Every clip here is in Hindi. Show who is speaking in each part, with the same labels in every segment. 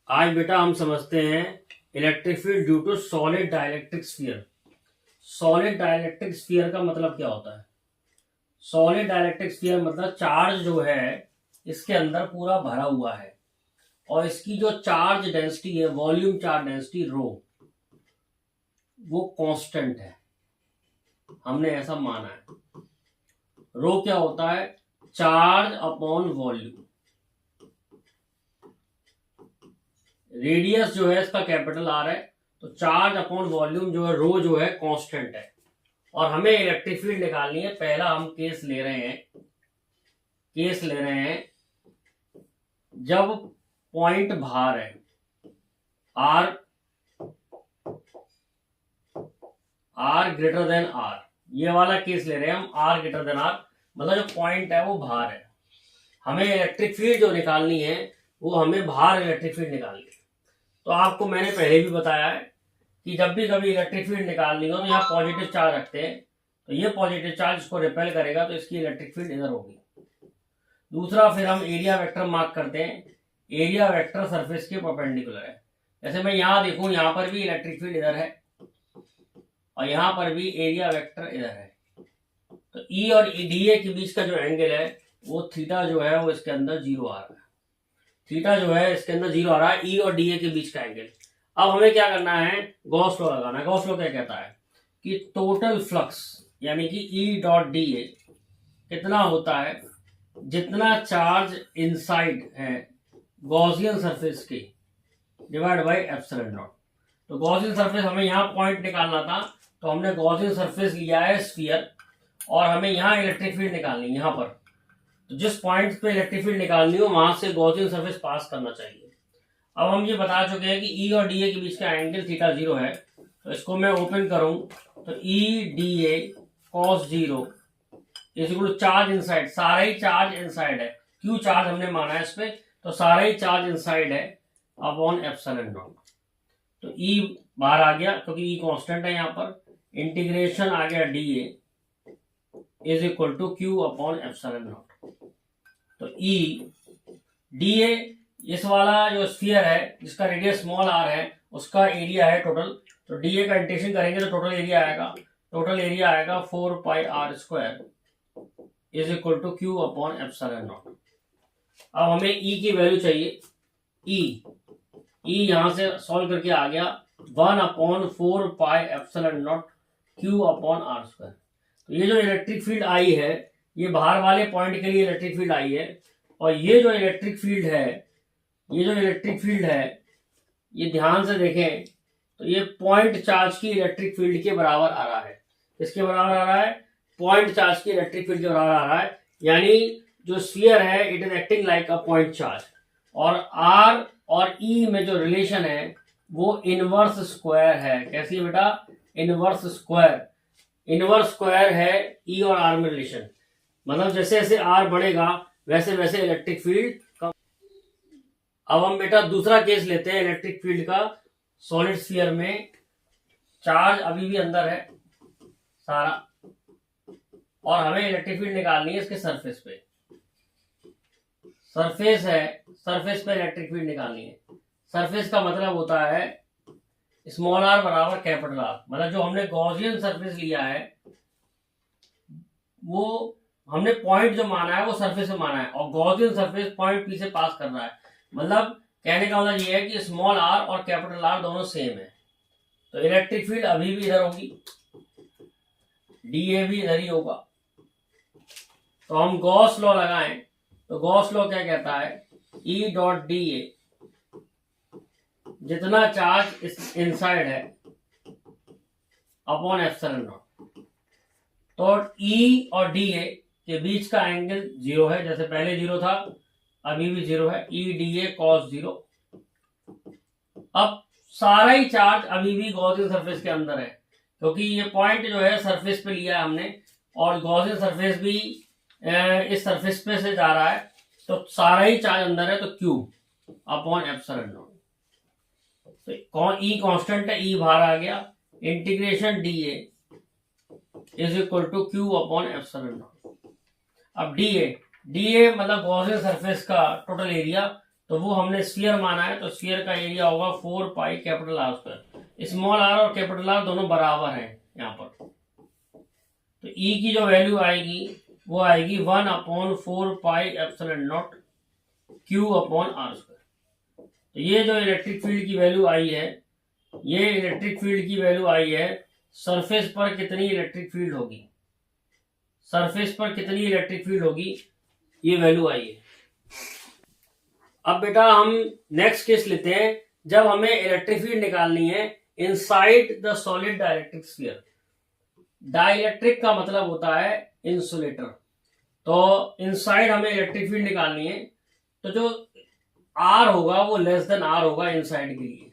Speaker 1: आज बेटा हम समझते हैं electric field due to solid dielectric sphere. Solid dielectric sphere का मतलब क्या होता है? सॉलिड डाइलेक्ट्रिक स्फीयर मतलब चार्ज जो है इसके अंदर पूरा भरा हुआ है और इसकी जो चार्ज डेंसिटी है, वॉल्यूम चार्ज डेंसिटी रो, वो कांस्टेंट है। हमने ऐसा माना है। रो क्या होता है? Charge upon volume. रेडियस जो है इसका कैपिटल आर है, तो चार्ज अपॉन वॉल्यूम जो है रो जो है कांस्टेंट है। और हमें इलेक्ट्रिक फील्ड निकालनी है। पहला हम केस ले रहे हैं जब पॉइंट बाहर है, आर ग्रेटर देन आर। ये वाला केस ले रहे हैं हम, आर ग्रेटर देन आर, मतलब जो पॉइंट है वो बाहर है। हमें इलेक्ट्रिक फील्ड जो निकालनी है वो हमें बाहर इलेक्ट्रिक फील्ड निकालनी है। तो आपको मैंने पहले भी बताया है कि जब भी कभी इलेक्ट्रिक फील्ड निकालनी हो तो यहाँ पॉजिटिव चार्ज रखते हैं, तो ये पॉजिटिव चार्ज इसको रिपेल करेगा, तो इसकी इलेक्ट्रिक फील्ड इधर होगी। दूसरा, फिर हम एरिया वेक्टर मार्क करते हैं। एरिया वेक्टर सरफेस के परपेंडिकुलर है। जैसे मैं यहाँ देखूं, यहाँ पर भी इलेक्ट्रिक फील्ड इधर है और यहाँ पर भी एरिया वेक्टर इधर है। तो ई और डी के बीच का जो एंगल है वो थीटा जो है वो इसके अंदर जीरो आ रहा है। थीटा जो है इसके अंदर जीरो आ रहा है, ई और डी के बीच का एंगल। अब हमें क्या करना है? गॉस लॉ लगाना है। गॉस लॉ क्या कहता है कि टोटल फ्लक्स यानी कि ई डॉट डी ए कितना होता है, जितना चार्ज इनसाइड है गॉसियन सरफेस के, डिवाइड बाई एप्सिलॉन नॉट। तो गॉसियन सरफेस हमें यहाँ पॉइंट निकालना था, तो हमने गॉसियन सरफेस लिया है स्फीयर, और हमें यहाँ इलेक्ट्रिक फील्ड निकालनी है। यहाँ पर तो जिस पॉइंट पे इलेक्ट्रिक फील्ड निकालनी हो वहां से गॉसियन सरफेस पास करना चाहिए। अब हम ये बता चुके हैं कि ई और डी के बीच का एंगल थीटा जीरो है, तो इसको मैं ओपन करूं तो E D A cos zero is equal to charge inside. सारा ही चार्ज इनसाइड है, क्यू चार्ज हमने माना है इस पे, तो सारा ही चार्ज इनसाइड है अपॉन एप्सिलॉन नॉट। तो ई बाहर आ गया क्योंकि ई कांस्टेंट है यहाँ पर। इंटीग्रेशन आ गया D A is equal to Q upon epsilon naught. तो ई डी ए, इस वाला जो स्फीयर है जिसका रेडियस स्मॉल आर है उसका एरिया है टोटल, तो डी ए का इंटीग्रेशन करेंगे तो टोटल एरिया आएगा 4 pi R square is equal to Q upon epsilon naught. अब हमें ई की वैल्यू चाहिए। ई यहां से सॉल्व करके आ गया 1 upon 4 pi epsilon naught Q upon R square. तो ये जो इलेक्ट्रिक फील्ड आई है ये बाहर वाले पॉइंट के लिए इलेक्ट्रिक फील्ड आई है, और ये जो इलेक्ट्रिक फील्ड है ये ध्यान से देखें तो ये पॉइंट चार्ज की इलेक्ट्रिक फील्ड के बराबर आ रहा है। किसके बराबर आ रहा है? पॉइंट चार्ज की इलेक्ट्रिक फील्ड के बराबर आ रहा है। यानी जो स्फीयर है it is acting like a point charge, और आर और ई में जो रिलेशन है वो इनवर्स स्क्वायर है। कैसी है बेटा? इनवर्स स्क्वायर है ई और आर में रिलेशन। मतलब जैसे जैसे आर बढ़ेगा वैसे वैसे इलेक्ट्रिक फील्ड कम। अब हम बेटा दूसरा केस लेते हैं इलेक्ट्रिक फील्ड का। सॉलिड स्फीयर में चार्ज अभी भी अंदर है सारा, और हमें इलेक्ट्रिक फील्ड निकालनी है इसके सरफेस पे। सरफेस पे इलेक्ट्रिक फील्ड निकालनी है। सरफेस का मतलब होता है स्मॉल आर बराबर कैपिटल आर। मतलब जो हमने गॉसियन सरफेस लिया है वो हमने पॉइंट जो माना है वो सरफेस में माना है, और गॉसियन सरफेस पॉइंट पी से पास कर रहा है। मतलब कहने का मतलब ये है कि स्मॉल आर और कैपिटल आर दोनों सेम है। तो इलेक्ट्रिक फील्ड अभी भी इधर होगी, डी ए भी इधर ही होगा। तो हम गॉस लॉ लगाएं तो गॉस लॉ क्या कहता है? ई डॉट डी ए, जितना चार्ज इस इनसाइड है अपॉन एप्सिलॉन नॉट। तो ई और डी ए के बीच का एंगल जीरो है, जैसे पहले जीरो था अभी भी जीरो है, ई डी ए कॉस जीरो। अब सारा ही चार्ज अभी भी गॉसियन सरफेस के अंदर है, क्योंकि ये पॉइंट जो है सरफेस पे लिया है हमने, और गॉसियन सरफेस भी इस सरफेस पे से जा रहा है, तो सारा ही चार्ज अंदर है, तो क्यू अपॉन एप्सिलॉन नॉट। तो ई कांस्टेंट है, ई बाहर आ गया, integration D A is equal to Q upon epsilon naught. अब डी ए मतलब गॉसियन सरफेस का टोटल एरिया, तो वो हमने स्फीयर माना है, तो स्फीयर का एरिया होगा 4 pi capital R square. Small R और कैपिटल आर दोनों बराबर हैं यहाँ पर, तो ई की जो वैल्यू आएगी वो आएगी 1/4 pi epsilon naught Q upon R square. तो ये जो इलेक्ट्रिक फील्ड की वैल्यू आई है, ये इलेक्ट्रिक फील्ड की वैल्यू आई है सरफेस पर कितनी इलेक्ट्रिक फील्ड होगी, सरफेस पर कितनी इलेक्ट्रिक फील्ड होगी, ये वैल्यू आई है। अब बेटा हम नेक्स्ट केस लेते हैं, जब हमें इलेक्ट्रिक फील्ड निकालनी है inside the solid dielectric sphere. Dielectric का मतलब होता है इंसुलेटर, तो इनसाइड हमें इलेक्ट्रिक फील्ड निकालनी है, तो जो आर होगा वो लेस देन आर होगा इनसाइड के लिए।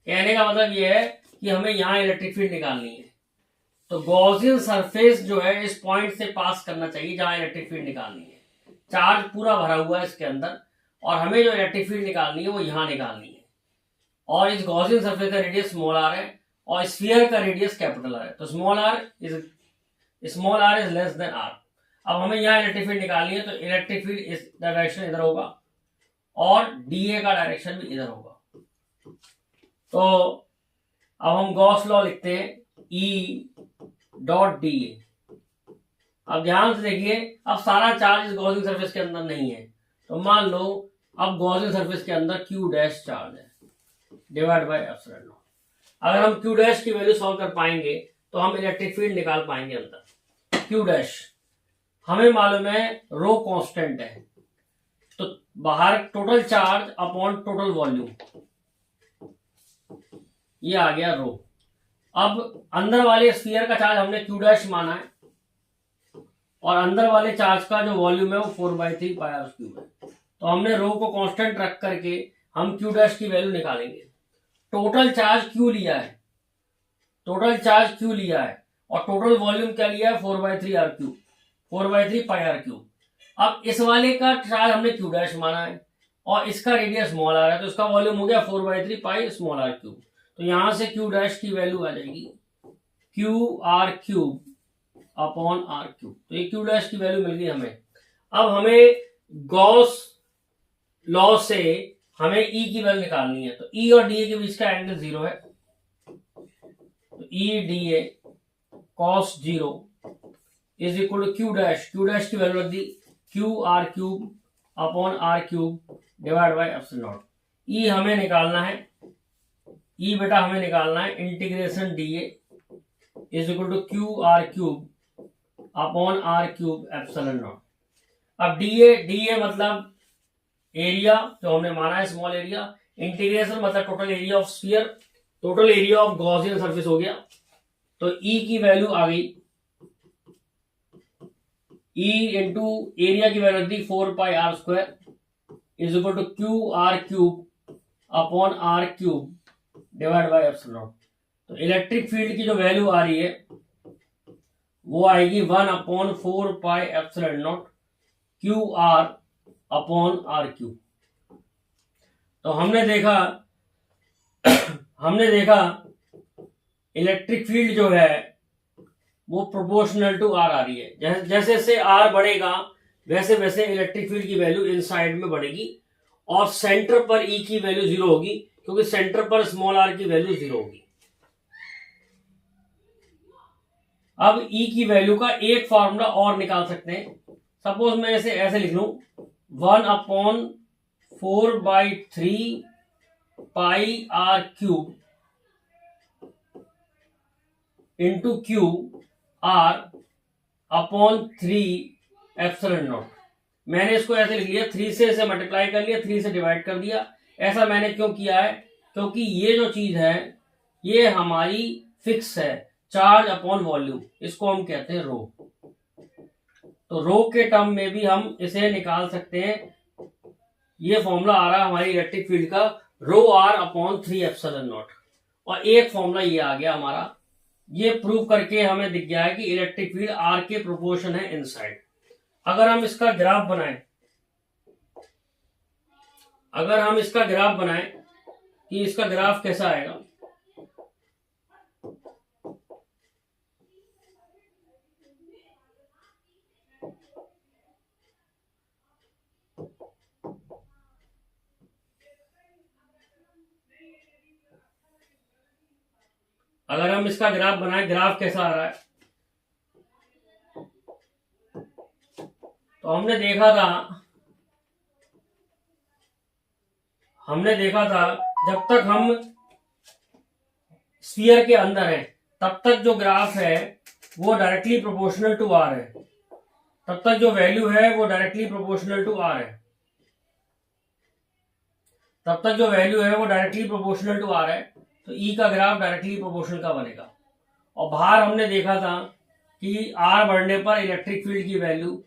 Speaker 1: कहने का मतलब ये है कि हमें यहां इलेक्ट्रिक फील्ड निकालनी है, तो गॉसियन सरफेस जो है इस पॉइंट से पास करना चाहिए जहां इलेक्ट्रिक फील्ड निकालनी है। चार्ज पूरा भरा हुआ है इसके अंदर, और हमें जो इलेक्ट्रिक फील्ड निकालनी है वो यहां निकालनी है, और इस गॉसियन सरफेस का रेडियस स्मॉल आर है और स्फीयर का रेडियस कैपिटल आर है, तो small R is less than R. अब हमें यहाँ इलेक्ट्रिक फील्ड निकालनी है, तो इलेक्ट्रिक फील्ड इस डायरेक्शन इधर होगा और डीए का डायरेक्शन भी इधर होगा। तो अब हम गॉस लॉ लिखते हैं, ई डॉट डीए। अब ध्यान से देखिए, अब सारा चार्ज इस गॉसियन सरफेस के अंदर नहीं है, तो मान लो अब गॉसियन सरफेस के अंदर क्यू डैश चार्ज है डिवाइड बाय एप्सिलॉन नॉट। अगर हम क्यू डैश की वैल्यू सॉल्व कर पाएंगे तो हम इलेक्ट्रिक फील्ड निकाल पाएंगे अंदर। क्यू डैश हमें मालूम है रो कांस्टेंट है, तो बाहर total charge upon total volume, ये आ गया रो। अब अंदर वाले स्फीयर का चार्ज हमने क्यू डैश माना है, और अंदर वाले चार्ज का जो वॉल्यूम है वो 4/3 पाई आर क्यूब है, तो हमने रो को कांस्टेंट रख करके हम क्यू डैश की वैल्यू निकालेंगे। टोटल चार्ज क्यू लिया है, टोटल चार्ज क्यू लिया है, और टोटल वॉल्यूम क्या लिया है 4/3 R cube, 4/3 pi R cube. अब इस वाले का चार्ज हमने क्यू डैश माना है और इसका रेडियस स्मॉल आर है, तो इसका वॉल्यूम हो गया 4/3 पाई स्मॉल आर क्यूब। तो यहां से क्यू डैश की वैल्यू आ जाएगी Q R cube upon R cube, तो ये क्यू डैश की वैल्यू मिल गई हमें। अब हमें गॉस लॉ से हमें ई की वैल्यू निकालनी है, तो ई और डी ए के बीच का एंगल 0 है, तो E D A cos 0 is equal to Q dash, Q dash की वैल्यू रख दी Q R cube upon R cube divide by epsilon naught. E हमें निकालना है, ई बेटा हमें निकालना है integration D A is equal to Q R cube upon R cube epsilon naught. अब डी ए मतलब एरिया जो हमने माना है स्मॉल एरिया, इंटीग्रेशन मतलब total area of sphere, total area of Gaussian surface हो गया, तो ई की वैल्यू आ गई, ई इंटू एरिया की वैल्यू दी 4 pi R square is equal to Q R cube upon R cube divide by epsilon. तो इलेक्ट्रिक फील्ड की जो वैल्यू आ रही है वो आएगी 1/4 pi epsilon naught Q R upon R cube. तो हमने देखा इलेक्ट्रिक फील्ड जो है वो प्रोपोर्शनल टू आर आ रही है, जैसे जैसे आर बढ़ेगा वैसे वैसे इलेक्ट्रिक फील्ड की वैल्यू इनसाइड में बढ़ेगी, और सेंटर पर ई की वैल्यू 0 होगी क्योंकि सेंटर पर स्मॉल आर की वैल्यू 0 होगी। अब ई की वैल्यू का एक फॉर्मूला और निकाल सकते हैं, सपोज मैं इसे ऐसे लिख लूं 1/4/3 pi R cube into Q R upon 3 epsilon naught. मैंने इसको ऐसे लिख लिया, 3 से इसे मल्टीप्लाई कर लिया, 3 से डिवाइड कर दिया। ऐसा मैंने क्यों किया है, क्योंकि ये जो चीज है ये हमारी फिक्स है, चार्ज अपॉन वॉल्यूम, इसको हम कहते हैं रो। तो रो के टर्म में भी हम इसे निकाल सकते हैं। ये फॉर्मूला आ रहा है हमारी इलेक्ट्रिक फील्ड का रो आर अपॉन 3 एप्सिलॉन नॉट, और एक फॉर्मूला ये आ गया हमारा। ये प्रूव करके हमें दिख गया है कि इलेक्ट्रिक फील्ड आर के प्रोपोर्शन है इनसाइड। अगर हम इसका ग्राफ बनाएं, कि इसका ग्राफ कैसा आएगा, अगर हम इसका ग्राफ बनाए, ग्राफ कैसा आ रहा है, तो हमने देखा था जब तक हम स्फीयर के अंदर है तब तक जो ग्राफ है वो डायरेक्टली प्रोपोर्शनल टू आर है, तब तक जो वैल्यू है वो डायरेक्टली प्रोपोर्शनल टू आर है, तब तक जो वैल्यू है वो डायरेक्टली प्रोपोर्शनल टू आर है, तो ई का ग्राफ डायरेक्टली प्रोपोर्शनल का बनेगा। और बाहर हमने देखा था कि आर बढ़ने पर इलेक्ट्रिक फील्ड की वैल्यू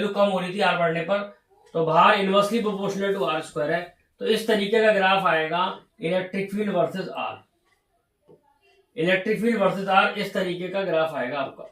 Speaker 1: कम हो रही थी आर बढ़ने पर, तो बाहर inversely proportional to R square है। तो इस तरीके का ग्राफ आएगा इलेक्ट्रिक फील्ड वर्सेस आर, इस तरीके का ग्राफ आएगा आपका।